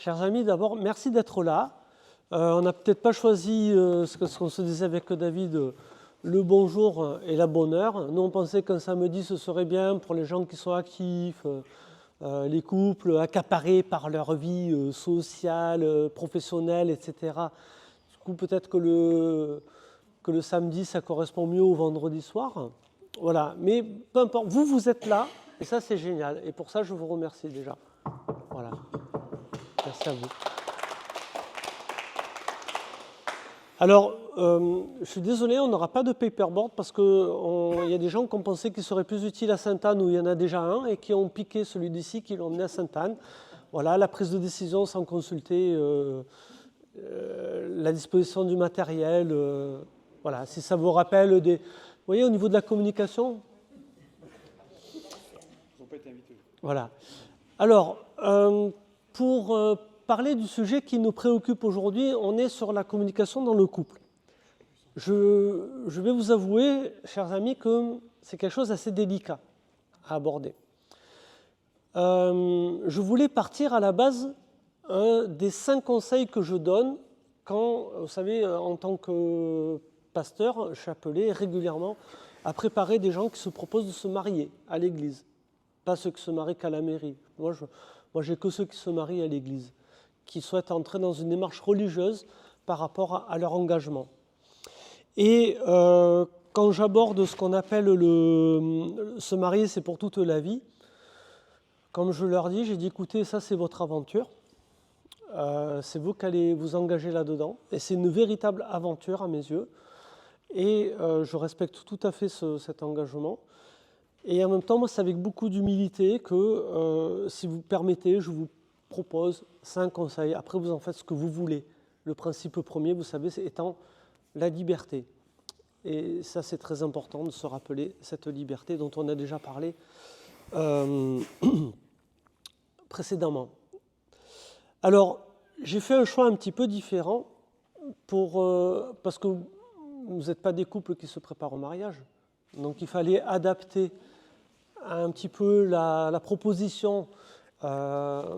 Chers amis, d'abord, merci d'être là. On n'a peut-être pas choisi ce qu'on se disait avec David, le bonjour et la bonne heure. Nous, on pensait qu'un samedi, ce serait bien pour les gens qui sont actifs, les couples accaparés par leur vie sociale, professionnelle, etc. Du coup, peut-être que le samedi, ça correspond mieux au vendredi soir. Voilà, mais peu importe, vous êtes là, et ça, c'est génial. Et pour ça, je vous remercie déjà. Voilà. Merci à vous. Alors, je suis désolé, on n'aura pas de paperboard parce qu'il y a des gens qui ont pensé qu'il serait plus utile à Sainte-Anne où il y en a déjà un et qui ont piqué celui d'ici, qui l'ont emmené à Sainte-Anne. Voilà, la prise de décision sans consulter la disposition du matériel. Voilà, si ça vous rappelle des... Vous voyez, au niveau de la communication. Ils n'ont pas été invités. Voilà. Alors, pour parler du sujet qui nous préoccupe aujourd'hui, on est sur la communication dans le couple. Je vais vous avouer, chers amis, que c'est quelque chose d'assez délicat à aborder. Je voulais partir à la base des 5 conseils que je donne quand, vous savez, en tant que pasteur, je suis appelé régulièrement à préparer des gens qui se proposent de se marier à l'église. Pas ceux qui se marient qu'à la mairie. Moi, j'ai que ceux qui se marient à l'église, qui souhaitent entrer dans une démarche religieuse par rapport à leur engagement. Et quand j'aborde ce qu'on appelle se marier, c'est pour toute la vie, comme je leur dis, j'ai dit, écoutez, ça c'est votre aventure, c'est vous qui allez vous engager là-dedans, et c'est une véritable aventure à mes yeux, et je respecte tout à fait cet engagement. Et en même temps, moi, c'est avec beaucoup d'humilité que, si vous permettez, je vous propose 5 conseils. Après, vous en faites ce que vous voulez. Le principe premier, vous savez, c'est étant la liberté. Et ça, c'est très important de se rappeler cette liberté dont on a déjà parlé précédemment. Alors, j'ai fait un choix un petit peu différent parce que vous n'êtes pas des couples qui se préparent au mariage. Donc, il fallait adapter un petit peu la proposition à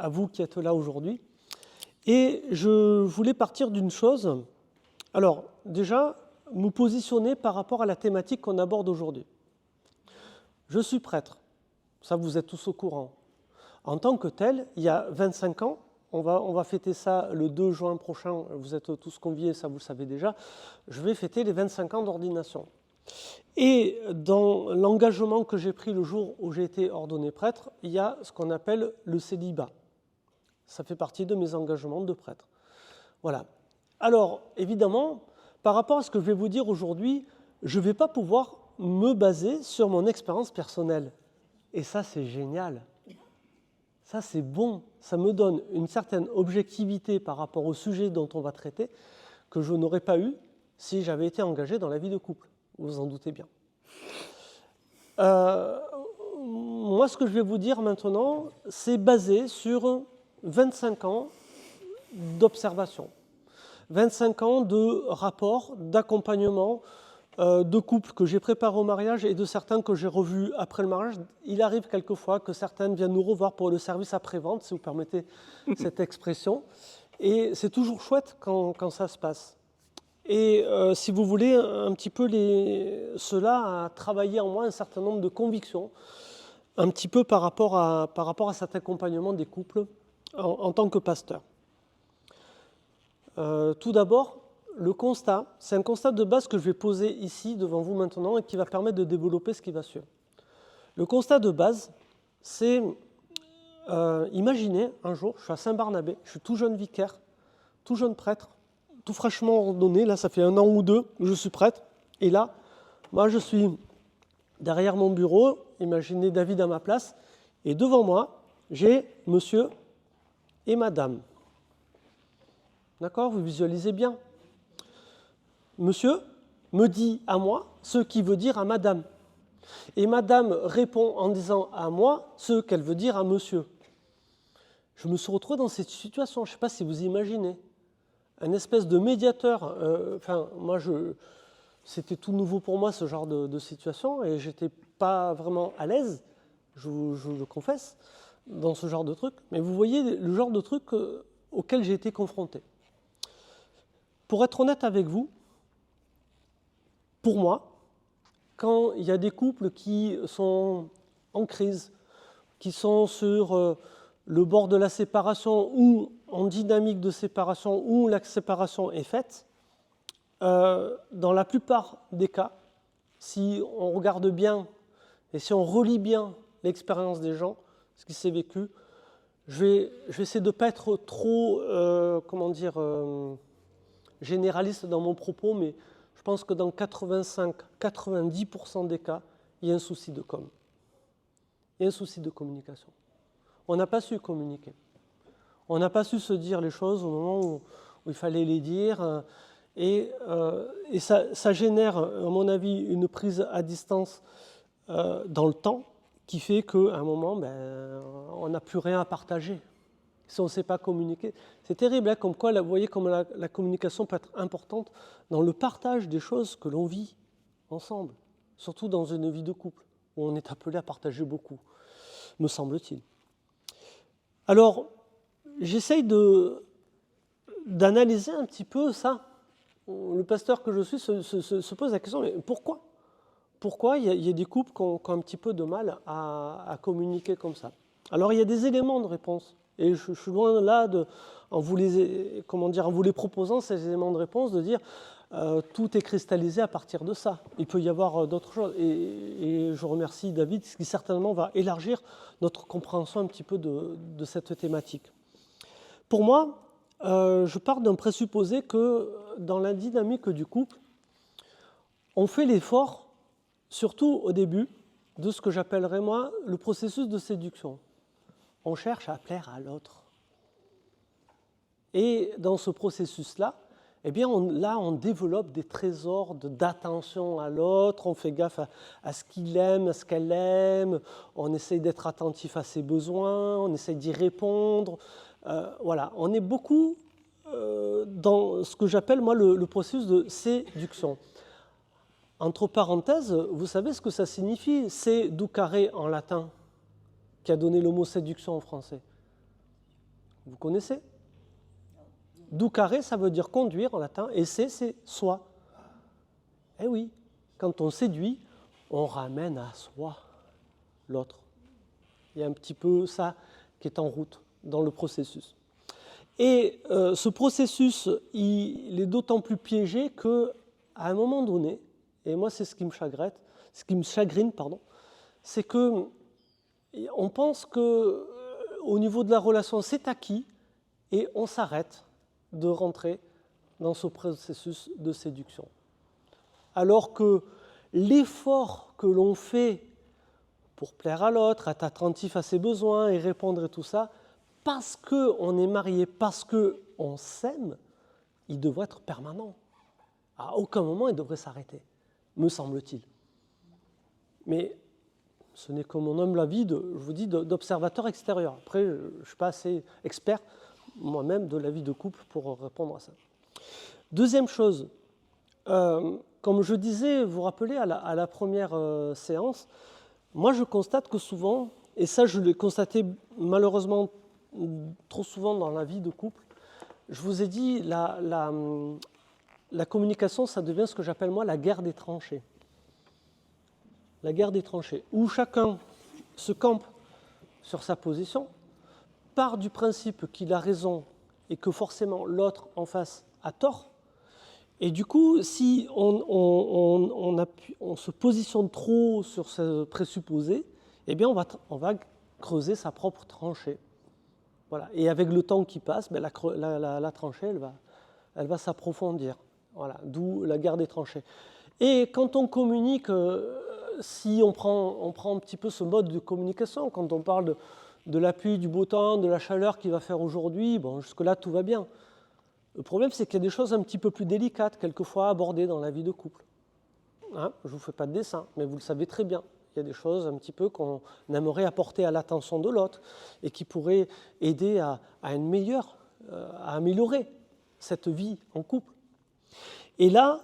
vous qui êtes là aujourd'hui. Et je voulais partir d'une chose. Alors, déjà, nous positionner par rapport à la thématique qu'on aborde aujourd'hui. Je suis prêtre. Ça, vous êtes tous au courant. En tant que tel, il y a 25 ans, on va fêter ça le 2 juin prochain. Vous êtes tous conviés, ça vous le savez déjà. Je vais fêter les 25 ans d'ordination. Et dans l'engagement que j'ai pris le jour où j'ai été ordonné prêtre, il y a ce qu'on appelle le célibat. Ça fait partie de mes engagements de prêtre. Voilà. Alors, évidemment, par rapport à ce que je vais vous dire aujourd'hui, je ne vais pas pouvoir me baser sur mon expérience personnelle. Et ça, c'est génial. Ça, c'est bon. Ça me donne une certaine objectivité par rapport au sujet dont on va traiter que je n'aurais pas eu si j'avais été engagé dans la vie de couple. Vous vous en doutez bien. Moi, ce que je vais vous dire maintenant, c'est basé sur 25 ans d'observation, 25 ans de rapports, d'accompagnement de couples que j'ai préparés au mariage et de certains que j'ai revus après le mariage. Il arrive quelquefois que certaines viennent nous revoir pour le service après-vente, si vous permettez cette expression. Et c'est toujours chouette quand ça se passe. Et si vous voulez, un petit peu cela a travaillé en moi un certain nombre de convictions, un petit peu par rapport à cet accompagnement des couples en tant que pasteur. Tout d'abord, le constat, c'est un constat de base que je vais poser ici devant vous maintenant et qui va permettre de développer ce qui va suivre. Le constat de base, c'est, imaginez un jour, je suis à Saint-Barnabé, je suis tout jeune vicaire, tout jeune prêtre, tout fraîchement ordonné, là ça fait 1 an ou 2 que je suis prêtre, et là, moi je suis derrière mon bureau, imaginez David à ma place, et devant moi, j'ai monsieur et madame. D'accord, vous visualisez bien. Monsieur me dit à moi ce qu'il veut dire à madame. Et madame répond en disant à moi ce qu'elle veut dire à monsieur. Je me suis retrouvé dans cette situation, je ne sais pas si vous imaginez. Un espèce de médiateur, c'était tout nouveau pour moi ce genre de situation et je n'étais pas vraiment à l'aise, je le confesse. dans ce genre de truc, mais vous voyez le genre de truc auquel j'ai été confronté. Pour être honnête avec vous, pour moi, quand il y a des couples qui sont en crise, qui sont sur le bord de la séparation ou en dynamique de séparation où la séparation est faite, dans la plupart des cas, si on regarde bien et si on relit bien l'expérience des gens, ce qui s'est vécu, je vais essayer de ne pas être trop généraliste dans mon propos, mais je pense que dans 85-90% des cas, il y a un souci de com. Il y a un souci de communication. On n'a pas su communiquer. On n'a pas su se dire les choses au moment où il fallait les dire. Et ça génère, à mon avis, une prise à distance dans le temps qui fait qu'à un moment, on n'a plus rien à partager. Si on ne sait pas communiquer. C'est terrible, hein, comme quoi, vous voyez comme la communication peut être importante dans le partage des choses que l'on vit ensemble, surtout dans une vie de couple, où on est appelé à partager beaucoup, me semble-t-il. Alors, j'essaye d'analyser un petit peu ça. Le pasteur que je suis se pose la question, mais pourquoi ? Pourquoi il y a des couples qui ont un petit peu de mal à communiquer comme ça ? Alors, il y a des éléments de réponse. Et je suis loin là, en vous les proposant, ces éléments de réponse, de dire tout est cristallisé à partir de ça. Il peut y avoir d'autres choses. Et je remercie David, ce qui certainement va élargir notre compréhension un petit peu de cette thématique. Pour moi, je pars d'un présupposé que dans la dynamique du couple, on fait l'effort, surtout au début, de ce que j'appellerais moi le processus de séduction. On cherche à plaire à l'autre. Et dans ce processus-là, eh bien, on développe des trésors d'attention à l'autre, on fait gaffe à ce qu'il aime, à ce qu'elle aime, on essaye d'être attentif à ses besoins, on essaye d'y répondre. Voilà, on est beaucoup dans ce que j'appelle moi le processus de séduction. Entre parenthèses, vous savez ce que ça signifie, séducare en latin, qui a donné le mot séduction en français. Vous connaissez ? Ducare, ça veut dire conduire en latin, et c'est soi. Eh oui, quand on séduit, on ramène à soi l'autre. Il y a un petit peu ça qui est en route dans le processus. Et ce processus, il est d'autant plus piégé qu'à un moment donné, et moi c'est ce qui me chagrine, c'est que on pense qu'au niveau de la relation, c'est acquis et on s'arrête de rentrer dans ce processus de séduction. Alors que l'effort que l'on fait pour plaire à l'autre, être attentif à ses besoins et répondre et tout ça, parce qu'on est marié, parce qu'on s'aime, il devrait être permanent. À aucun moment il devrait s'arrêter, me semble-t-il. Mais ce n'est que mon humble avis, je vous dis, d'observateur extérieur. Après, je ne suis pas assez expert moi-même de la vie de couple pour répondre à ça. Deuxième chose, comme je disais, vous vous rappelez à la première séance, moi je constate que souvent, et ça je l'ai constaté malheureusement trop souvent dans la vie de couple, je vous ai dit, la communication, ça devient ce que j'appelle moi la guerre des tranchées. La guerre des tranchées, où chacun se campe sur sa position, part du principe qu'il a raison et que forcément l'autre en face a tort. Et du coup, si on se positionne trop sur ce présupposé, eh bien on va creuser sa propre tranchée. Voilà. Et avec le temps qui passe, la tranchée, elle va s'approfondir. Voilà. D'où la guerre des tranchées. Et quand on communique, si on prend un petit peu ce mode de communication, quand on parle de la pluie, du beau temps, de la chaleur qu'il va faire aujourd'hui, bon, jusque-là, tout va bien. Le problème, c'est qu'il y a des choses un petit peu plus délicates, quelquefois abordées dans la vie de couple. Hein, je ne vous fais pas de dessin, mais vous le savez très bien. Il y a des choses un petit peu qu'on aimerait apporter à l'attention de l'autre et qui pourraient aider à améliorer cette vie en couple. Et là,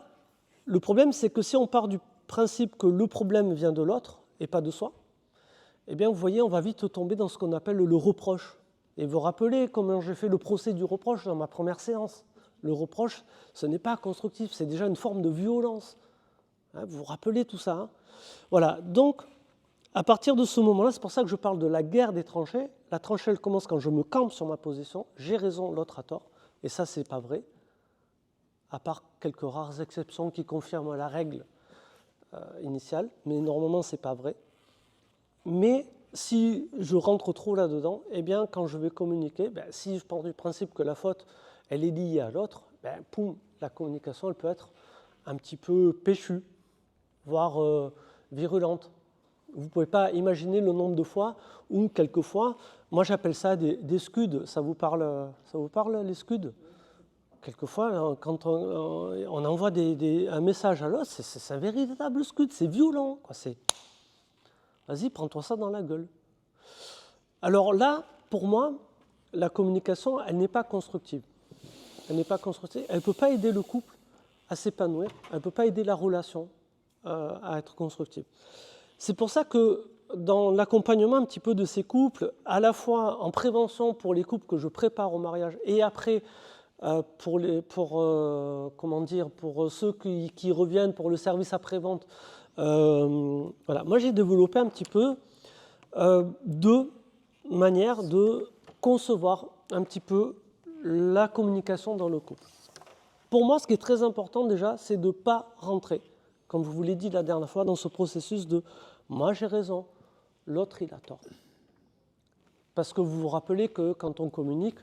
le problème, c'est que si on part du principe que le problème vient de l'autre et pas de soi, eh bien, vous voyez, on va vite tomber dans ce qu'on appelle le reproche. Et vous vous rappelez comment j'ai fait le procès du reproche dans ma première séance. Le reproche, ce n'est pas constructif, c'est déjà une forme de violence. Hein, vous vous rappelez tout ça, hein? Voilà, donc, à partir de ce moment-là, c'est pour ça que je parle de la guerre des tranchées. La tranchée, elle commence quand je me campe sur ma position, j'ai raison, l'autre a tort, et ça, c'est pas vrai, à part quelques rares exceptions qui confirment la règle initiale, mais normalement, c'est pas vrai. Mais si je rentre trop là-dedans, eh bien, quand je vais communiquer, si je pars du principe que la faute, elle est liée à l'autre, poum, la communication, elle peut être un petit peu péchue, voire virulente. Vous ne pouvez pas imaginer le nombre de fois où, quelquefois, moi j'appelle ça des scuds. Ça vous parle les scuds? Quelquefois, quand on envoie un message à l'autre, c'est un véritable scud, c'est violent, quoi. Vas-y, prends-toi ça dans la gueule. Alors là, pour moi, la communication, elle n'est pas constructive. Elle n'est pas constructive. Elle ne peut pas aider le couple à s'épanouir. Elle ne peut pas aider la relation à être constructive. C'est pour ça que dans l'accompagnement un petit peu de ces couples, à la fois en prévention pour les couples que je prépare au mariage et après pour ceux qui reviennent pour le service après-vente, voilà. Moi j'ai développé un petit peu deux manières de concevoir un petit peu la communication dans le couple. Pour moi, ce qui est très important déjà, c'est de ne pas rentrer, comme je vous l'ai dit la dernière fois, dans ce processus de « moi j'ai raison, l'autre il a tort ». Parce que vous vous rappelez que quand on communique,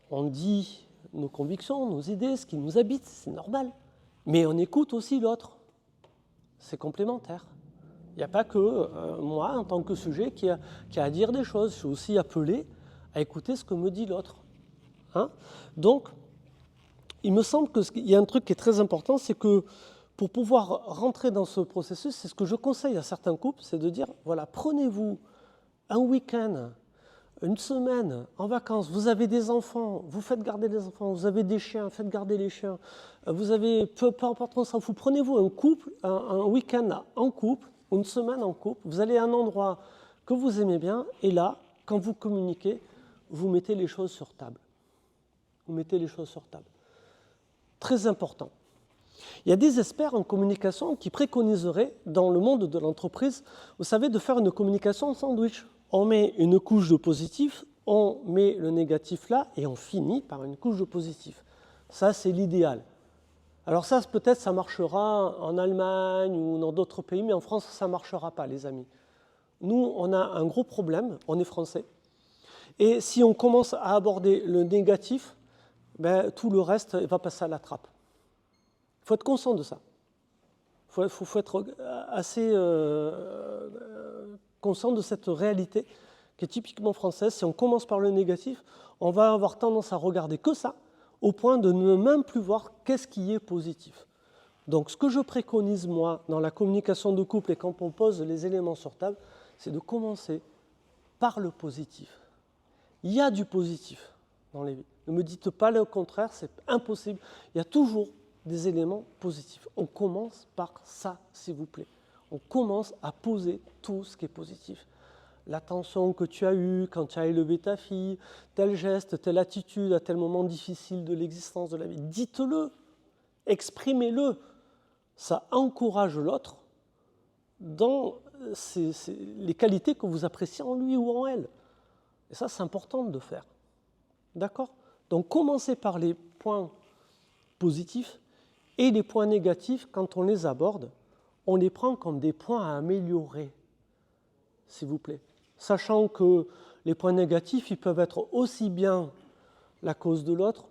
on dit nos convictions, nos idées, ce qui nous habite, c'est normal. Mais on écoute aussi l'autre. C'est complémentaire. Il n'y a pas que moi, en tant que sujet, qui a à dire des choses. Je suis aussi appelé à écouter ce que me dit l'autre. Hein? Donc, il me semble qu'il y a un truc qui est très important, c'est que pour pouvoir rentrer dans ce processus, c'est ce que je conseille à certains couples, c'est de dire, voilà, prenez-vous un week-end, une semaine en vacances, vous avez des enfants, vous faites garder les enfants, vous avez des chiens, faites garder les chiens, vous avez, peu importe, on s'en fout, prenez-vous un week-end en couple, une semaine en couple, vous allez à un endroit que vous aimez bien, et là, quand vous communiquez, vous mettez les choses sur table. Vous mettez les choses sur table. Très important. Il y a des experts en communication qui préconiseraient, dans le monde de l'entreprise, vous savez, de faire une communication en sandwich. On met une couche de positif, on met le négatif là, et on finit par une couche de positif. Ça, c'est l'idéal. Alors ça, peut-être, ça marchera en Allemagne ou dans d'autres pays, mais en France, ça ne marchera pas, les amis. Nous, on a un gros problème, on est français, et si on commence à aborder le négatif, tout le reste va passer à la trappe. Il faut être conscient de ça. Il faut être assez conscient de cette réalité qui est typiquement française. Si on commence par le négatif, on va avoir tendance à regarder que ça, au point de ne même plus voir qu'est-ce qui est positif. Donc ce que je préconise, moi, dans la communication de couple et quand on pose les éléments sur table, c'est de commencer par le positif. Il y a du positif dans les vies. Ne me dites pas le contraire, c'est impossible. Il y a toujours des éléments positifs. On commence par ça, s'il vous plaît. On commence à poser tout ce qui est positif. L'attention que tu as eue quand tu as élevé ta fille, tel geste, telle attitude à tel moment difficile de l'existence de la vie. Dites-le, exprimez-le. Ça encourage l'autre dans les qualités que vous appréciez en lui ou en elle. Et ça, c'est important de faire. D'accord ? Donc, commencez par les points positifs et les points négatifs, quand on les aborde, on les prend comme des points à améliorer, s'il vous plaît. Sachant que les points négatifs, ils peuvent être aussi bien la cause de l'autre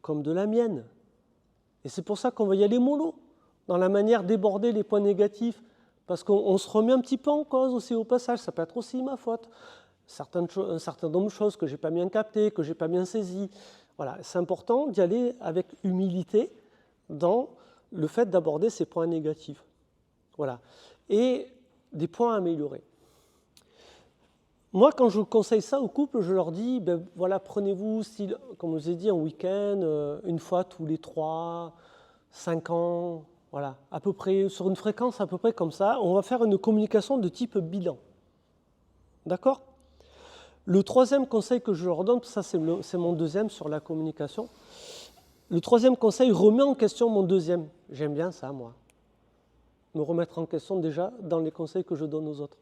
comme de la mienne. Et c'est pour ça qu'on va y aller mollo dans la manière d'aborder les points négatifs, parce qu'on se remet un petit peu en cause aussi au passage, ça peut être aussi ma faute. Un certain nombre de choses que je n'ai pas bien captées, que je n'ai pas bien saisies. Voilà, c'est important d'y aller avec humilité dans le fait d'aborder ces points négatifs. Voilà. Et des points à améliorer. Moi, quand je conseille ça aux couples, je leur dis, voilà, prenez-vous, comme je vous ai dit, un week-end, une fois tous les 3, 5 ans, voilà, à peu près, sur une fréquence à peu près comme ça, on va faire une communication de type bilan. D'accord ? Le troisième conseil que je leur donne, ça c'est mon deuxième sur la communication. Le troisième conseil remet en question mon deuxième. J'aime bien ça, moi. Me remettre en question déjà dans les conseils que je donne aux autres.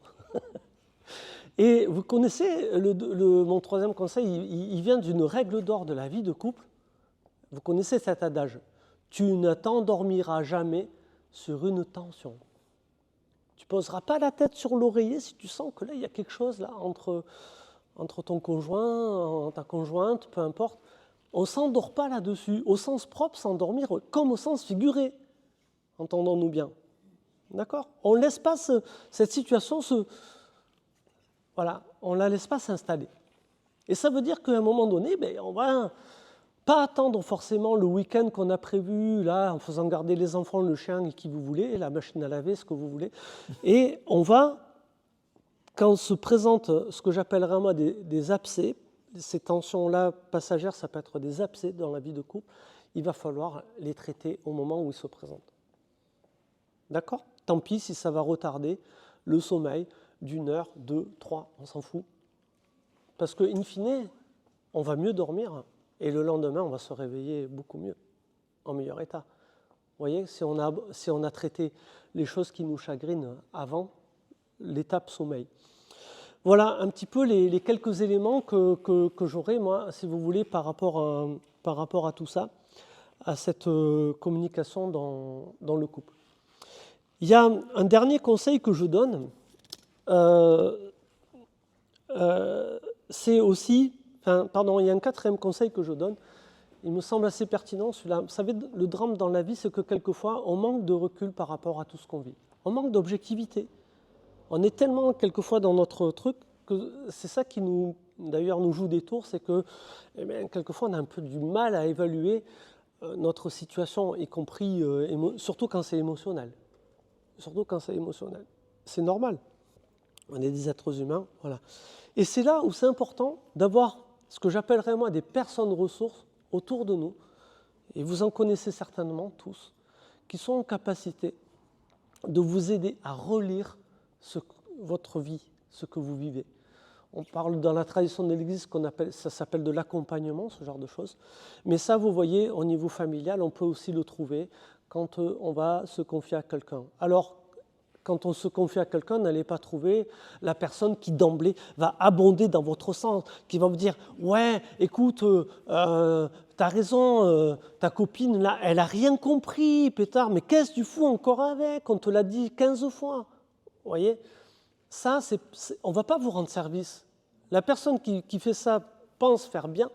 Et vous connaissez, mon troisième conseil, il vient d'une règle d'or de la vie de couple. Vous connaissez cet adage. Tu ne t'endormiras jamais sur une tension. Tu ne poseras pas la tête sur l'oreiller si tu sens que là, il y a quelque chose là, entre ton conjoint, ta conjointe, peu importe. On ne s'endort pas là-dessus. Au sens propre, s'endormir comme au sens figuré. Entendons-nous bien. D'accord ? On ne laisse pas cette situation on ne la laisse pas s'installer. Et ça veut dire qu'à un moment donné, on va pas attendre forcément le week-end qu'on a prévu, là, en faisant garder les enfants, le chien et qui vous voulez, la machine à laver, ce que vous voulez. Et on va, quand se présentent ce que j'appellerais moi des abcès, ces tensions-là passagères, ça peut être des abcès dans la vie de couple, il va falloir les traiter au moment où ils se présentent. D'accord ? Tant pis si ça va retarder le sommeil d'1 heure, 2, 3, on s'en fout. Parce que, in fine, on va mieux dormir et le lendemain, on va se réveiller beaucoup mieux, en meilleur état. Vous voyez, si on a traité les choses qui nous chagrinent avant l'étape sommeil. Voilà un petit peu les quelques éléments que j'aurais, moi, si vous voulez, par rapport à tout ça, à cette communication dans le couple. Il y a un dernier conseil que je donne, c'est aussi, il y a un quatrième conseil que je donne, il me semble assez pertinent celui-là. Vous savez, le drame dans la vie, c'est que quelquefois, on manque de recul par rapport à tout ce qu'on vit. On manque d'objectivité. On est tellement quelquefois dans notre truc que c'est ça qui d'ailleurs nous joue des tours, c'est que quelquefois on a un peu du mal à évaluer notre situation, y compris, surtout quand c'est émotionnel. Surtout quand c'est émotionnel. C'est normal. On est des êtres humains, voilà. Et c'est là où c'est important d'avoir ce que j'appellerais moi des personnes ressources autour de nous, et vous en connaissez certainement tous, qui sont en capacité de vous aider à relire votre vie, ce que vous vivez. On parle dans la tradition de l'Église, ça s'appelle de l'accompagnement, ce genre de choses. Mais ça, vous voyez, au niveau familial, on peut aussi le trouver quand on va se confier à quelqu'un. Alors, quand on se confie à quelqu'un, n'allez pas trouver la personne qui d'emblée va abonder dans votre sens, qui va vous dire « Ouais, écoute, t'as raison, ta copine, là, elle n'a rien compris, pétard, mais qu'est-ce que tu fous encore avec? On te l'a dit 15 fois. » Vous voyez, ça, on ne va pas vous rendre service. La personne qui fait ça pense faire bien,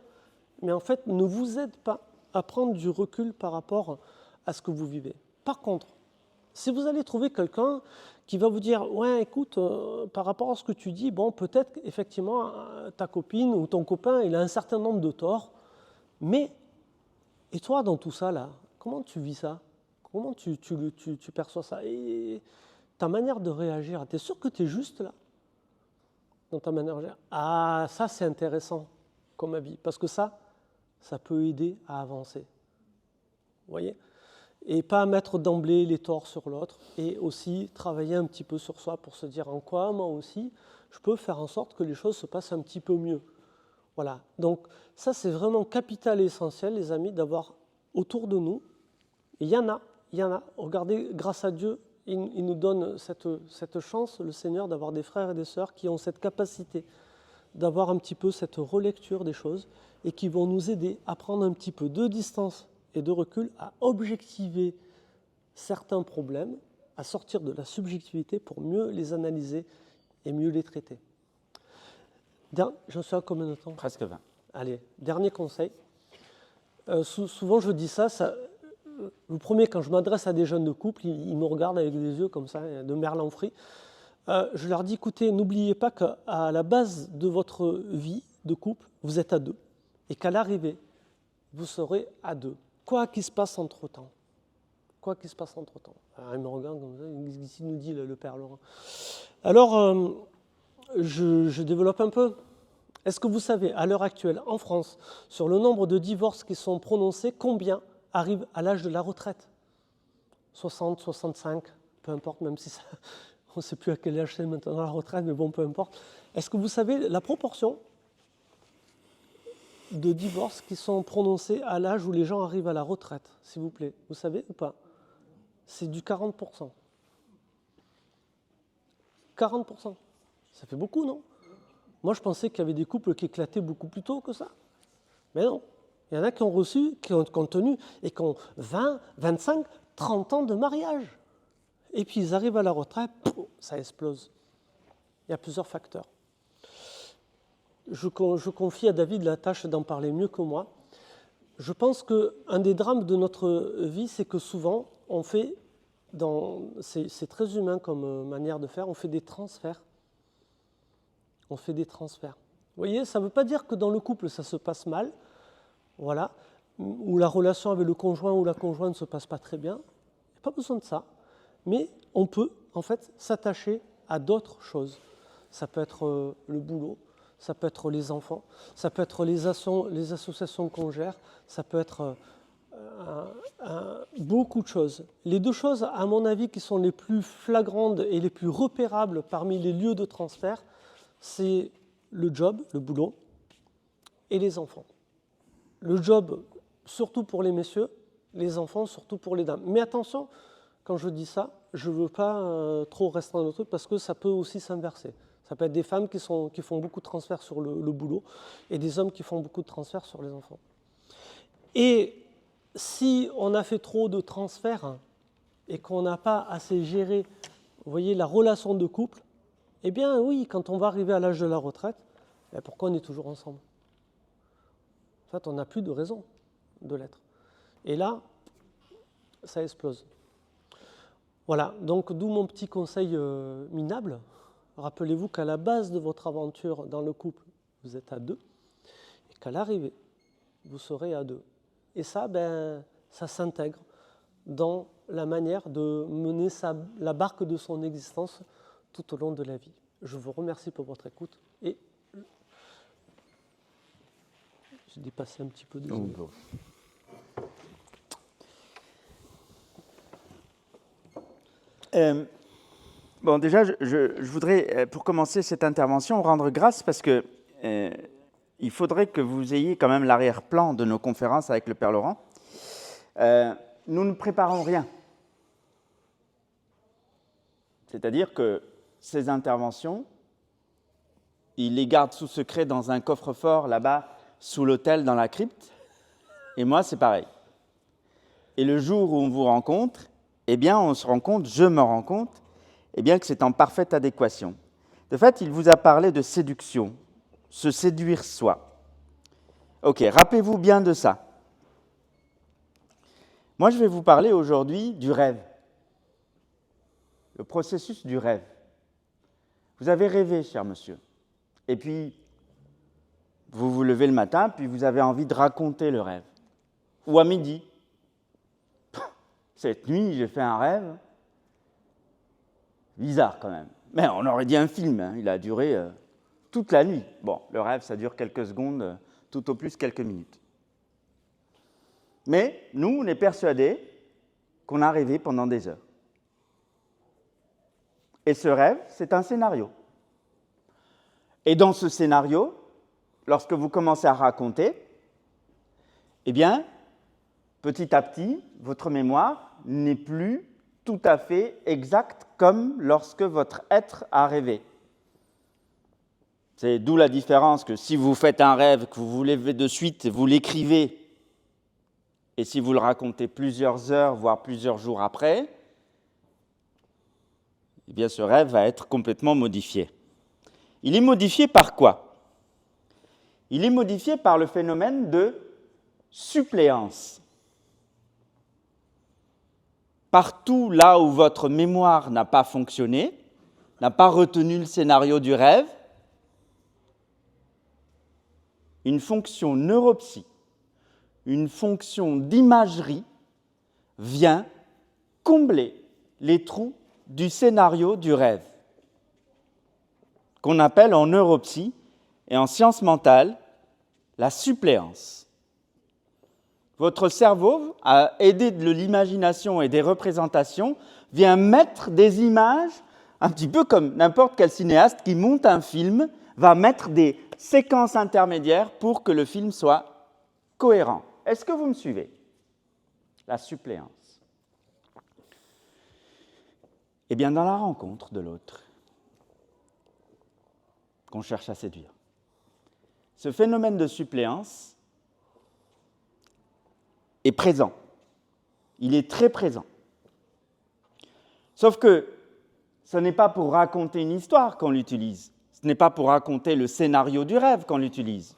mais en fait ne vous aide pas à prendre du recul par rapport à ce que vous vivez. Par contre, si vous allez trouver quelqu'un qui va vous dire « Ouais, écoute, par rapport à ce que tu dis, bon, peut-être effectivement ta copine ou ton copain, il a un certain nombre de torts, mais et toi dans tout ça là, comment tu vis ça? Comment tu perçois ça? Et ta manière de réagir, tu es sûr que tu es juste là dans ta manière de réagir? Ah, ça c'est intéressant comme avis, parce que ça peut aider à avancer. Vous voyez? Et pas mettre d'emblée les torts sur l'autre, et aussi travailler un petit peu sur soi pour se dire en quoi, moi aussi, je peux faire en sorte que les choses se passent un petit peu mieux. Voilà, donc ça c'est vraiment capital et essentiel, les amis, d'avoir autour de nous, et il y en a, regardez, grâce à Dieu, il nous donne cette chance, le Seigneur, d'avoir des frères et des sœurs qui ont cette capacité d'avoir un petit peu cette relecture des choses, et qui vont nous aider à prendre un petit peu de distance et de recul, à objectiver certains problèmes, à sortir de la subjectivité pour mieux les analyser et mieux les traiter. J'en suis à combien de temps ? Presque 20. Allez, dernier conseil. Souvent je dis ça, le premier, quand je m'adresse à des jeunes de couple, ils me regardent avec des yeux comme ça, de merlan frit. Je leur dis, écoutez, n'oubliez pas qu'à la base de votre vie de couple, vous êtes à deux. Et qu'à l'arrivée, vous serez à deux. Quoi qu'il se passe entre-temps. Quoi qu'il se passe entre-temps. Alors, il me regarde comme ça, qu'est-ce qu'il nous dit le père Laurent ? Alors, je développe un peu. Est-ce que vous savez, à l'heure actuelle, en France, sur le nombre de divorces qui sont prononcés, combien arrivent à l'âge de la retraite ? 60, 65, peu importe, même si ça... On ne sait plus à quel âge c'est maintenant la retraite, mais bon, peu importe. Est-ce que vous savez la proportion de divorces qui sont prononcés à l'âge où les gens arrivent à la retraite, s'il vous plaît? Vous savez ou pas? C'est du 40%. 40%. Ça fait beaucoup, non? Moi, je pensais qu'il y avait des couples qui éclataient beaucoup plus tôt que ça. Mais non. Il y en a qui ont reçu, qui ont tenu, et qui ont 20, 25, 30 ans de mariage. Et puis ils arrivent à la retraite, ça explose. Il y a plusieurs facteurs. Je confie à David la tâche d'en parler mieux que moi. Je pense qu'un des drames de notre vie, c'est que souvent, on fait, c'est très humain comme manière de faire, on fait des transferts. On fait des transferts. Vous voyez, ça ne veut pas dire que dans le couple, ça se passe mal, voilà, ou la relation avec le conjoint ou la conjointe ne se passe pas très bien. Il n'y a pas besoin de ça. Mais on peut, en fait, s'attacher à d'autres choses. Ça peut être le boulot, ça peut être les enfants, ça peut être les associations qu'on gère, ça peut être beaucoup de choses. Les deux choses, à mon avis, qui sont les plus flagrantes et les plus repérables parmi les lieux de transfert, c'est le job, le boulot, et les enfants. Le job, surtout pour les messieurs, les enfants, surtout pour les dames. Mais attention, quand je dis ça, je ne veux pas trop restreindre le truc parce que ça peut aussi s'inverser. Ça peut être des femmes qui font beaucoup de transferts sur le boulot et des hommes qui font beaucoup de transferts sur les enfants. Et si on a fait trop de transferts et qu'on n'a pas assez géré, vous voyez, la relation de couple, eh bien oui, quand on va arriver à l'âge de la retraite, pourquoi on est toujours ensemble? En fait, on n'a plus de raison de l'être. Et là, ça explose. Voilà, donc d'où mon petit conseil minable. Rappelez-vous qu'à la base de votre aventure dans le couple, vous êtes à deux, et qu'à l'arrivée, vous serez à deux. Et ça, ça s'intègre dans la manière de mener la barque de son existence tout au long de la vie. Je vous remercie pour votre écoute et j'ai dépassé un petit peu. Désolé. Bon, déjà, je voudrais, pour commencer cette intervention, rendre grâce parce que il faudrait que vous ayez quand même l'arrière-plan de nos conférences avec le Père Laurent. Nous ne préparons rien. C'est-à-dire que ces interventions, il les garde sous secret dans un coffre-fort là-bas, sous l'autel, dans la crypte. Et moi, c'est pareil. Et le jour où on vous rencontre, eh bien, on se rend compte, je me rends compte, eh bien, que c'est en parfaite adéquation. De fait, il vous a parlé de séduction, se séduire soi. Ok, rappelez-vous bien de ça. Moi, je vais vous parler aujourd'hui du rêve, le processus du rêve. Vous avez rêvé, cher monsieur, et puis vous vous levez le matin, puis vous avez envie de raconter le rêve. Ou à midi. Cette nuit, j'ai fait un rêve. Bizarre quand même. Mais on aurait dit un film, hein. Il a duré toute la nuit. Bon, le rêve, ça dure quelques secondes, tout au plus quelques minutes. Mais nous, on est persuadés qu'on a rêvé pendant des heures. Et ce rêve, c'est un scénario. Et dans ce scénario, lorsque vous commencez à raconter, eh bien, petit à petit, votre mémoire n'est plus tout à fait exacte comme lorsque votre être a rêvé. C'est d'où la différence que si vous faites un rêve, que vous vous levez de suite, vous l'écrivez, et si vous le racontez plusieurs heures, voire plusieurs jours après, eh bien ce rêve va être complètement modifié. Il est modifié par quoi? Il est modifié par le phénomène de suppléance. Partout là où votre mémoire n'a pas fonctionné, n'a pas retenu le scénario du rêve, une fonction neuropsy, une fonction d'imagerie vient combler les trous du scénario du rêve, qu'on appelle en neuropsy et en sciences mentales la suppléance. Votre cerveau, à aider de l'imagination et des représentations, vient mettre des images un petit peu comme n'importe quel cinéaste qui monte un film va mettre des séquences intermédiaires pour que le film soit cohérent. Est-ce que vous me suivez? La suppléance. Eh bien, dans la rencontre de l'autre, qu'on cherche à séduire, ce phénomène de suppléance est présent. Il est très présent. Sauf que ce n'est pas pour raconter une histoire qu'on l'utilise. Ce n'est pas pour raconter le scénario du rêve qu'on l'utilise.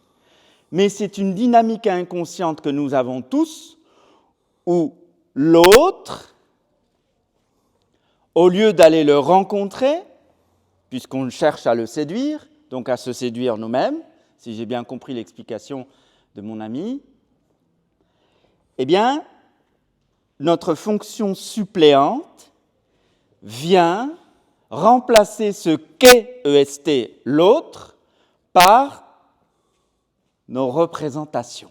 Mais c'est une dynamique inconsciente que nous avons tous où l'autre, au lieu d'aller le rencontrer, puisqu'on cherche à le séduire, donc à se séduire nous-mêmes, si j'ai bien compris l'explication de mon ami, eh bien, notre fonction suppléante vient remplacer ce qu'est EST, l'autre, par nos représentations.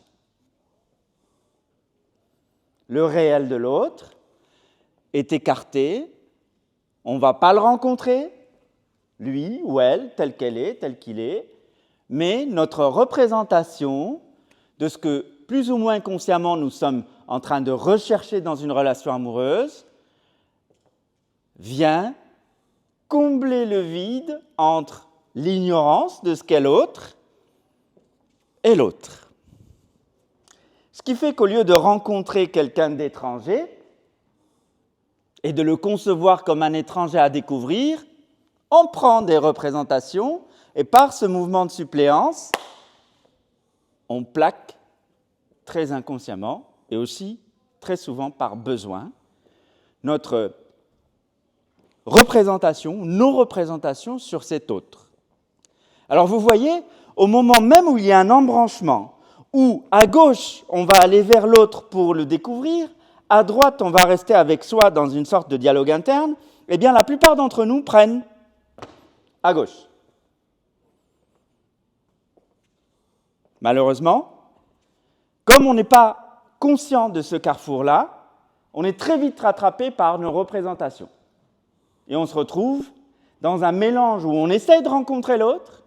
Le réel de l'autre est écarté, on ne va pas le rencontrer, lui ou elle, tel qu'elle est, tel qu'il est, mais notre représentation de ce que plus ou moins consciemment nous sommes en train de rechercher dans une relation amoureuse vient combler le vide entre l'ignorance de ce qu'est l'autre et l'autre. Ce qui fait qu'au lieu de rencontrer quelqu'un d'étranger et de le concevoir comme un étranger à découvrir, on prend des représentations et par ce mouvement de suppléance, on plaque très inconsciemment et aussi très souvent par besoin notre représentation, nos représentations sur cet autre. Alors vous voyez, au moment même où il y a un embranchement, où à gauche on va aller vers l'autre pour le découvrir, à droite on va rester avec soi dans une sorte de dialogue interne, eh bien la plupart d'entre nous prennent à gauche. Malheureusement, comme on n'est pas conscient de ce carrefour-là, on est très vite rattrapé par nos représentations. Et on se retrouve dans un mélange où on essaye de rencontrer l'autre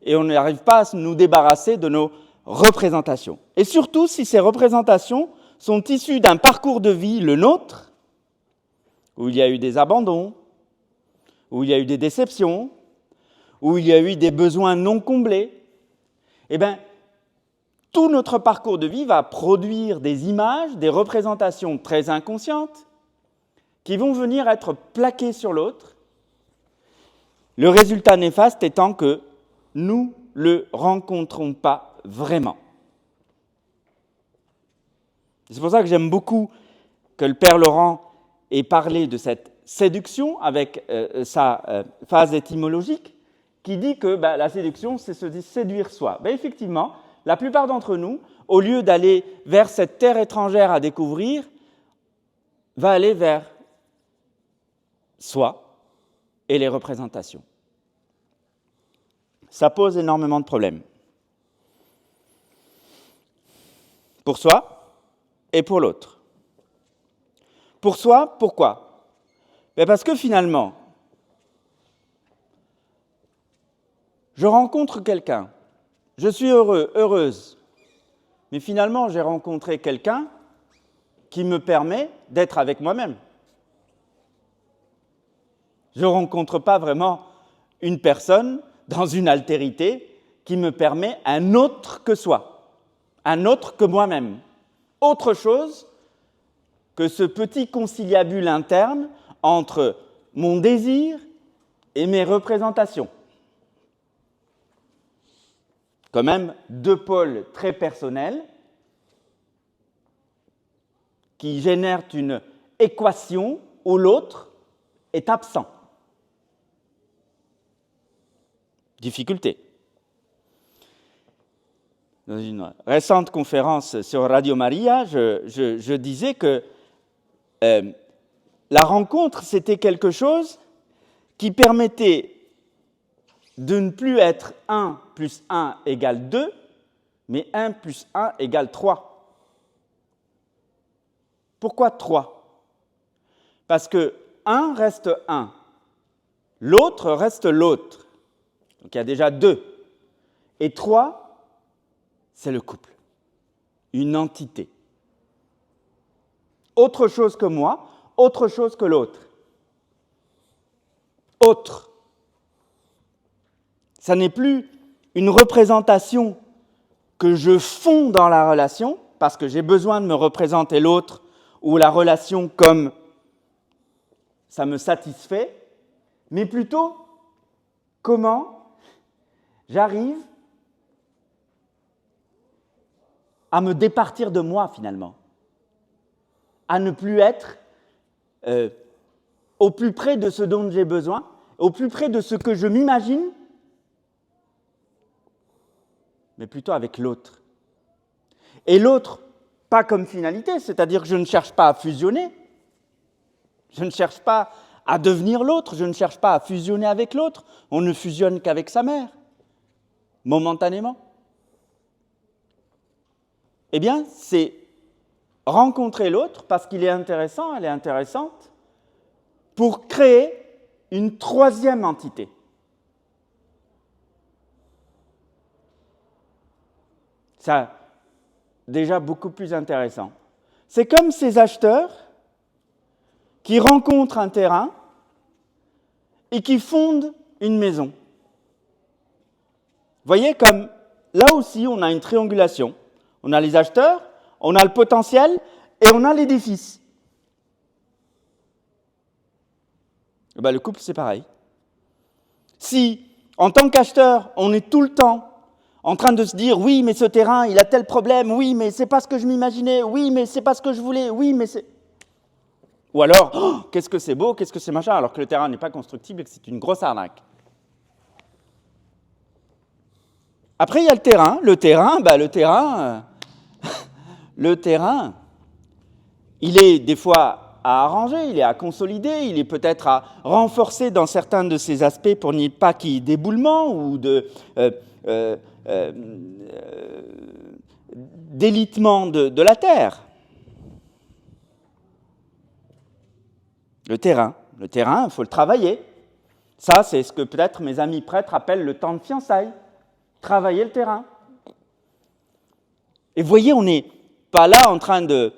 et on n'arrive pas à nous débarrasser de nos représentations. Et surtout, si ces représentations sont issues d'un parcours de vie, le nôtre, où il y a eu des abandons, où il y a eu des déceptions, où il y a eu des besoins non comblés, eh bien, tout notre parcours de vie va produire des images, des représentations très inconscientes qui vont venir être plaquées sur l'autre, le résultat néfaste étant que nous ne le rencontrons pas vraiment. C'est pour ça que j'aime beaucoup que le Père Laurent ait parlé de cette séduction avec sa phase étymologique qui dit que la séduction, c'est se séduire soi. Effectivement, la plupart d'entre nous, au lieu d'aller vers cette terre étrangère à découvrir, va aller vers soi et les représentations. Ça pose énormément de problèmes. Pour soi et pour l'autre. Pour soi, pourquoi? Parce que finalement, je rencontre quelqu'un, je suis heureux, heureuse, mais finalement j'ai rencontré quelqu'un qui me permet d'être avec moi-même. Je ne rencontre pas vraiment une personne dans une altérité qui me permet un autre que soi, un autre que moi-même, autre chose que ce petit conciliabule interne entre mon désir et mes représentations. Quand même deux pôles très personnels qui génèrent une équation où l'autre est absent. Difficulté. Dans une récente conférence sur Radio Maria, je disais que la rencontre, c'était quelque chose qui permettait de ne plus être 1 plus 1 égale 2, mais 1 plus 1 égale 3. Pourquoi 3 ? Parce que un reste un, l'autre reste l'autre. Donc il y a déjà 2. Et 3, c'est le couple, une entité. Autre chose que moi, autre chose que l'autre. Autre. Ça n'est plus une représentation que je fonds dans la relation, parce que j'ai besoin de me représenter l'autre, ou la relation comme ça me satisfait, mais plutôt comment j'arrive à me départir de moi finalement, à ne plus être au plus près de ce dont j'ai besoin, au plus près de ce que je m'imagine, mais plutôt avec l'autre. Et l'autre, pas comme finalité, c'est-à-dire que je ne cherche pas à fusionner, je ne cherche pas à devenir l'autre, je ne cherche pas à fusionner avec l'autre, on ne fusionne qu'avec sa mère, momentanément. Eh bien, c'est rencontrer l'autre parce qu'il est intéressant, elle est intéressante, pour créer une troisième entité. Ça, déjà beaucoup plus intéressant. C'est comme ces acheteurs qui rencontrent un terrain et qui fondent une maison. Vous voyez, comme là aussi, on a une triangulation. On a les acheteurs, on a le potentiel et on a l'édifice. Et bien, le couple, c'est pareil. Si, en tant qu'acheteur, on est tout le temps en train de se dire « oui, mais ce terrain, il a tel problème, oui, mais c'est pas ce que je m'imaginais, oui, mais c'est pas ce que je voulais, oui, mais c'est… » Ou alors oh, « qu'est-ce que c'est beau, qu'est-ce que c'est machin », alors que le terrain n'est pas constructible et que c'est une grosse arnaque. Après, il y a le terrain, il est des fois à arranger, il est à consolider, il est peut-être à renforcer dans certains de ses aspects pour n'y pas qu'il y ait d'éboulement ou d'élitement de la terre. Le terrain, il faut le travailler. Ça, c'est ce que peut-être mes amis prêtres appellent le temps de fiançailles. Travailler le terrain. Et vous voyez, on n'est pas là en train de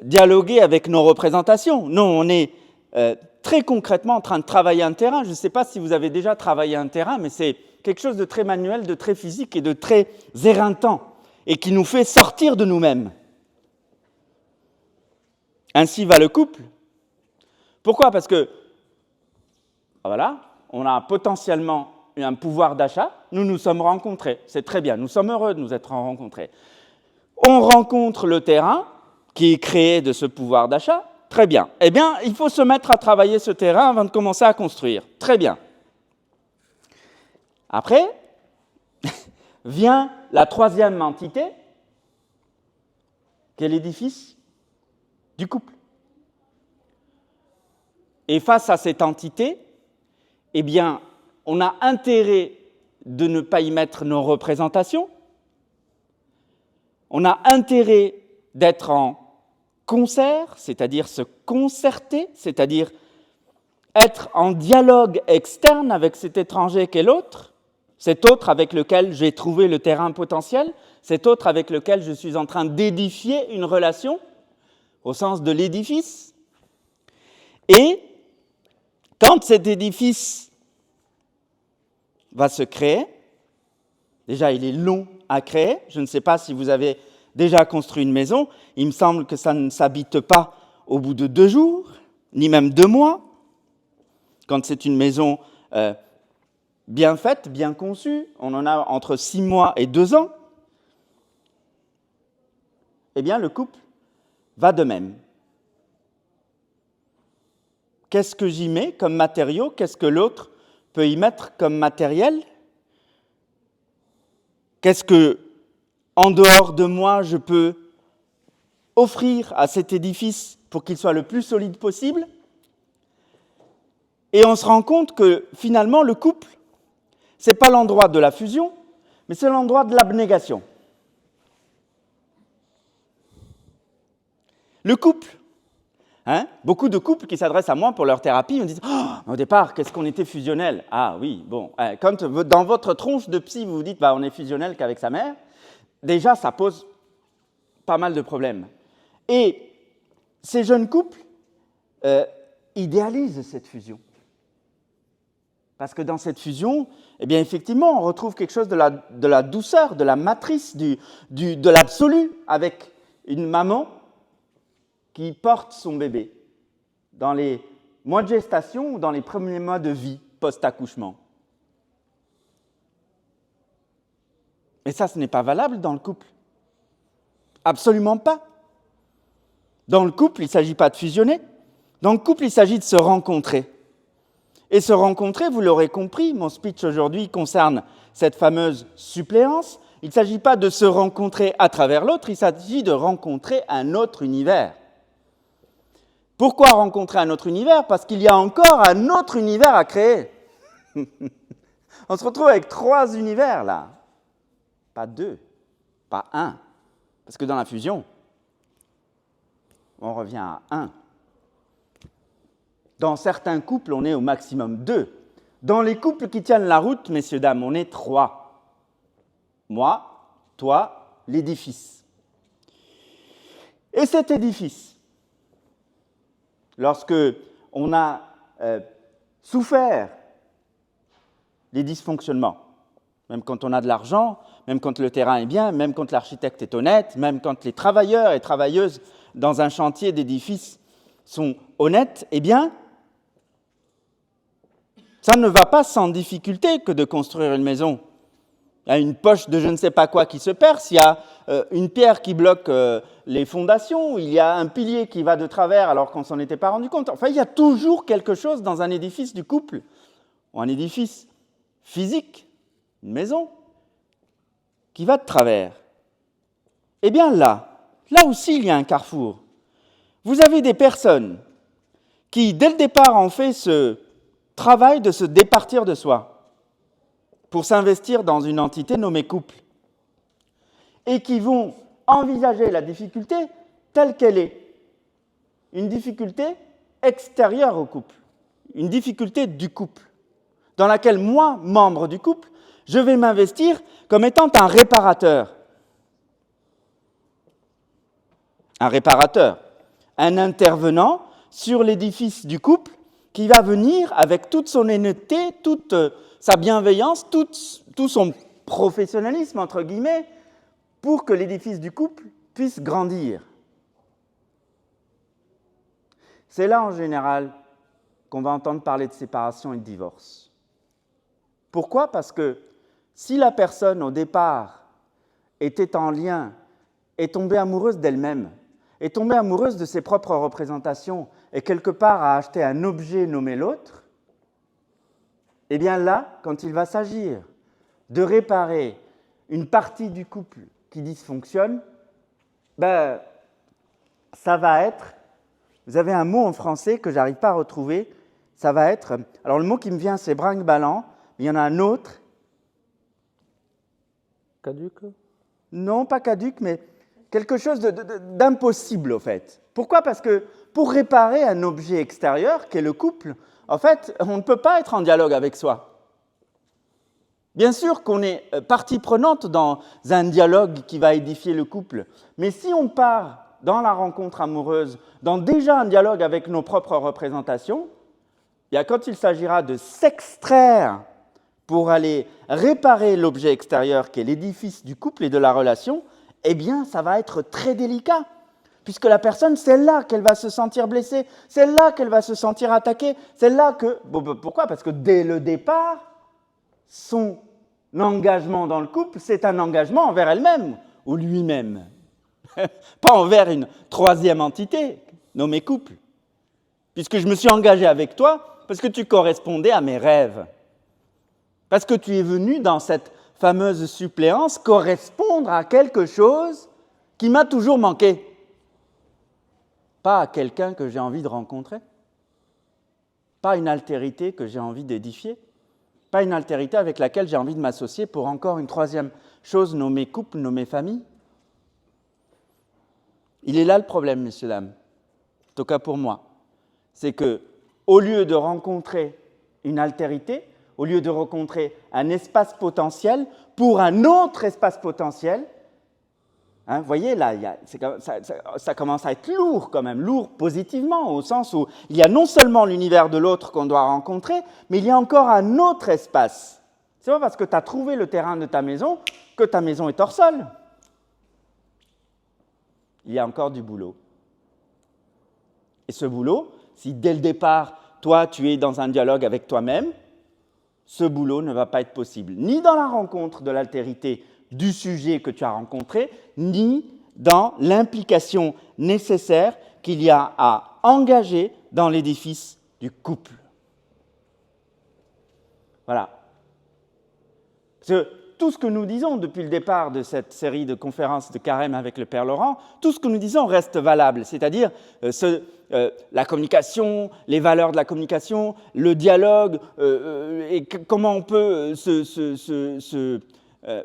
dialoguer avec nos représentations. Non, on est très concrètement en train de travailler un terrain. Je ne sais pas si vous avez déjà travaillé un terrain, mais c'est quelque chose de très manuel, de très physique et de très éreintant, et qui nous fait sortir de nous-mêmes. Ainsi va le couple. Pourquoi ? Parce que, voilà, on a potentiellement un pouvoir d'achat, nous nous sommes rencontrés, c'est très bien, nous sommes heureux de nous être rencontrés. On rencontre le terrain qui est créé de ce pouvoir d'achat, très bien. Eh bien, il faut se mettre à travailler ce terrain avant de commencer à construire, très bien. Après, vient la troisième entité, qui est l'édifice du couple. Et face à cette entité, eh bien, on a intérêt de ne pas y mettre nos représentations. On a intérêt d'être en concert, c'est-à-dire se concerter, c'est-à-dire être en dialogue externe avec cet étranger qu'est l'autre, cet autre avec lequel j'ai trouvé le terrain potentiel, cet autre avec lequel je suis en train d'édifier une relation, au sens de l'édifice. Et quand cet édifice va se créer, déjà il est long à créer, je ne sais pas si vous avez déjà construit une maison, il me semble que ça ne s'habite pas au bout de 2 jours, ni même 2 mois, quand c'est une maison bien faite, bien conçue, on en a entre 6 mois et 2 ans, eh bien le couple va de même. Qu'est-ce que j'y mets comme matériau ? Qu'est-ce que l'autre peut y mettre comme matériel ? Qu'est-ce que, en dehors de moi, je peux offrir à cet édifice pour qu'il soit le plus solide possible ? Et on se rend compte que, finalement, le couple, ce n'est pas l'endroit de la fusion, mais c'est l'endroit de l'abnégation. Le couple, Hein? Beaucoup de couples qui s'adressent à moi pour leur thérapie me disent « Au départ, qu'est-ce qu'on était fusionnel ?» Ah oui, bon, quand dans votre tronche de psy, vous vous dites on est fusionnel qu'avec sa mère, déjà, ça pose pas mal de problèmes. Et ces jeunes couples idéalisent cette fusion. Parce que dans cette fusion, eh bien, effectivement, on retrouve quelque chose de la douceur, de la matrice, de l'absolu, avec une maman qui porte son bébé dans les mois de gestation ou dans les premiers mois de vie post-accouchement. Et ça, ce n'est pas valable dans le couple. Absolument pas. Dans le couple, il ne s'agit pas de fusionner. Dans le couple, il s'agit de se rencontrer. Et se rencontrer, vous l'aurez compris, mon speech aujourd'hui concerne cette fameuse suppléance. Il ne s'agit pas de se rencontrer à travers l'autre, il s'agit de rencontrer un autre univers. Pourquoi rencontrer un autre univers? Parce qu'il y a encore un autre univers à créer. On se retrouve avec 3 univers là. Pas 2, pas 1. Parce que dans la fusion, on revient à 1. Dans certains couples, on est au maximum 2. Dans les couples qui tiennent la route, messieurs, dames, on est 3. Moi, toi, l'édifice. Et cet édifice, lorsque on a souffert des dysfonctionnements, même quand on a de l'argent, même quand le terrain est bien, même quand l'architecte est honnête, même quand les travailleurs et travailleuses dans un chantier d'édifice sont honnêtes, eh bien, ça ne va pas sans difficulté que de construire une maison. Il y a une poche de je ne sais pas quoi qui se perce, il y a une pierre qui bloque les fondations, il y a un pilier qui va de travers alors qu'on ne s'en était pas rendu compte. Enfin, il y a toujours quelque chose dans un édifice du couple, ou un édifice physique, une maison, qui va de travers. Eh bien là aussi, il y a un carrefour. Vous avez des personnes qui, dès le départ, ont fait ce travail de se départir de soi pour s'investir dans une entité nommée couple et qui vont envisager la difficulté telle qu'elle est. Une difficulté extérieure au couple, une difficulté du couple, dans laquelle moi, membre du couple, je vais m'investir comme étant un réparateur. Un réparateur, un intervenant sur l'édifice du couple qui va venir avec toute son honnêteté, toute sa bienveillance, tout son professionnalisme, entre guillemets, pour que l'édifice du couple puisse grandir. C'est là, en général, qu'on va entendre parler de séparation et de divorce. Pourquoi? Parce que si la personne, au départ, était en lien, est tombée amoureuse d'elle-même, est tombée amoureuse de ses propres représentations et quelque part a acheté un objet nommé l'autre, eh bien là, quand il va s'agir de réparer une partie du couple qui dysfonctionne, ça va être, vous avez un mot en français que je n'arrive pas à retrouver, ça va être, alors le mot qui me vient c'est brinque-ballant, mais il y en a un autre. Caduc? Non, pas caduc, mais quelque chose d'impossible, au fait. Pourquoi? Parce que pour réparer un objet extérieur, qui est le couple, en fait, on ne peut pas être en dialogue avec soi. Bien sûr qu'on est partie prenante dans un dialogue qui va édifier le couple, mais si on part dans la rencontre amoureuse, dans déjà un dialogue avec nos propres représentations, et quand il s'agira de s'extraire pour aller réparer l'objet extérieur qui est l'édifice du couple et de la relation, eh bien, ça va être très délicat, puisque la personne, c'est là qu'elle va se sentir blessée, c'est là qu'elle va se sentir attaquée, c'est là que... Pourquoi? Parce que dès le départ, son engagement dans le couple, c'est un engagement envers elle-même ou lui-même, pas envers une troisième entité nommée couple, puisque je me suis engagé avec toi parce que tu correspondais à mes rêves, parce que tu es venu dans cette fameuse suppléance correspondre à quelque chose qui m'a toujours manqué, pas à quelqu'un que j'ai envie de rencontrer, pas une altérité que j'ai envie d'édifier, pas une altérité avec laquelle j'ai envie de m'associer pour encore une troisième chose nommée couple, nommée famille. Il est là le problème, messieurs, dames. en tout cas pour moi, c'est que au lieu de rencontrer une altérité, au lieu de rencontrer un espace potentiel pour un autre espace potentiel, hein, vous voyez, là, ça commence à être lourd quand même, lourd positivement, au sens où il y a non seulement l'univers de l'autre qu'on doit rencontrer, mais il y a encore un autre espace. C'est pas parce que tu as trouvé le terrain de ta maison que ta maison est hors sol. Il y a encore du boulot. Et ce boulot, si dès le départ, toi, tu es dans un dialogue avec toi-même, ce boulot ne va pas être possible, ni dans la rencontre de l'altérité du sujet que tu as rencontré, ni dans l'implication nécessaire qu'il y a à engager dans l'édifice du couple. Voilà. Parce que tout ce que nous disons depuis le départ de cette série de conférences de Carême avec le Père Laurent, tout ce que nous disons reste valable, c'est-à-dire la communication, les valeurs de la communication, le dialogue, et comment on peut se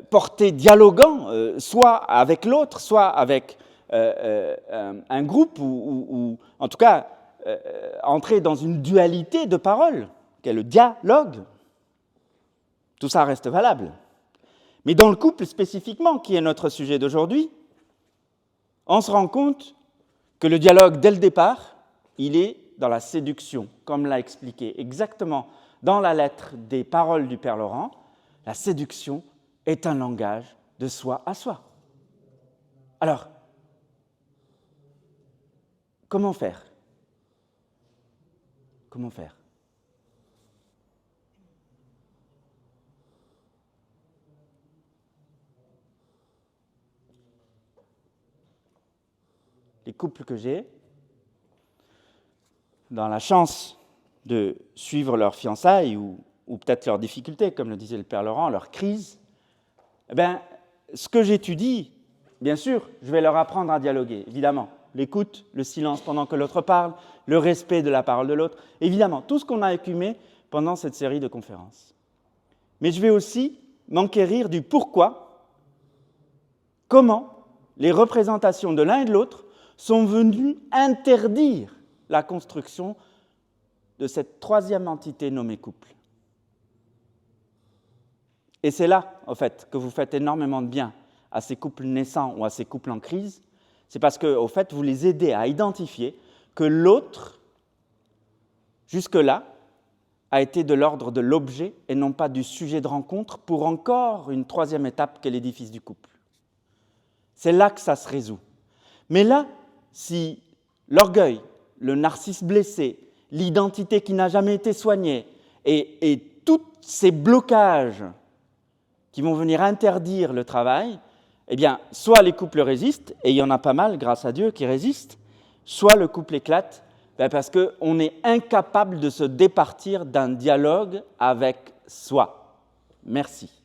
porter dialoguant, soit avec l'autre, soit avec un groupe, ou en tout cas entrer dans une dualité de paroles, qu'est le dialogue. Tout ça reste valable. Mais dans le couple spécifiquement, qui est notre sujet d'aujourd'hui, on se rend compte que le dialogue, dès le départ, il est dans la séduction, comme l'a expliqué exactement dans la lettre des paroles du Père Laurent. La séduction est un langage de soi à soi. Alors, comment faire ? Comment faire ? Les couples que j'ai, dans la chance de suivre leurs fiançailles ou peut-être leurs difficultés, comme le disait le Père Laurent, leurs crises, eh bien, ce que j'étudie, bien sûr, je vais leur apprendre à dialoguer, évidemment. L'écoute, le silence pendant que l'autre parle, le respect de la parole de l'autre, évidemment, tout ce qu'on a écumé pendant cette série de conférences. Mais je vais aussi m'enquérir du pourquoi, comment les représentations de l'un et de l'autre sont venus interdire la construction de cette troisième entité nommée couple. Et c'est là, en fait, que vous faites énormément de bien à ces couples naissants ou à ces couples en crise. C'est parce que, au fait, vous les aidez à identifier que l'autre, jusque-là, a été de l'ordre de l'objet et non pas du sujet de rencontre pour encore une troisième étape qu'est l'édifice du couple. C'est là que ça se résout. Mais là, si l'orgueil, le narcisse blessé, l'identité qui n'a jamais été soignée et tous ces blocages qui vont venir interdire le travail, eh bien, soit les couples résistent, et il y en a pas mal, grâce à Dieu, qui résistent, soit le couple éclate, parce qu'on est incapable de se départir d'un dialogue avec soi. Merci.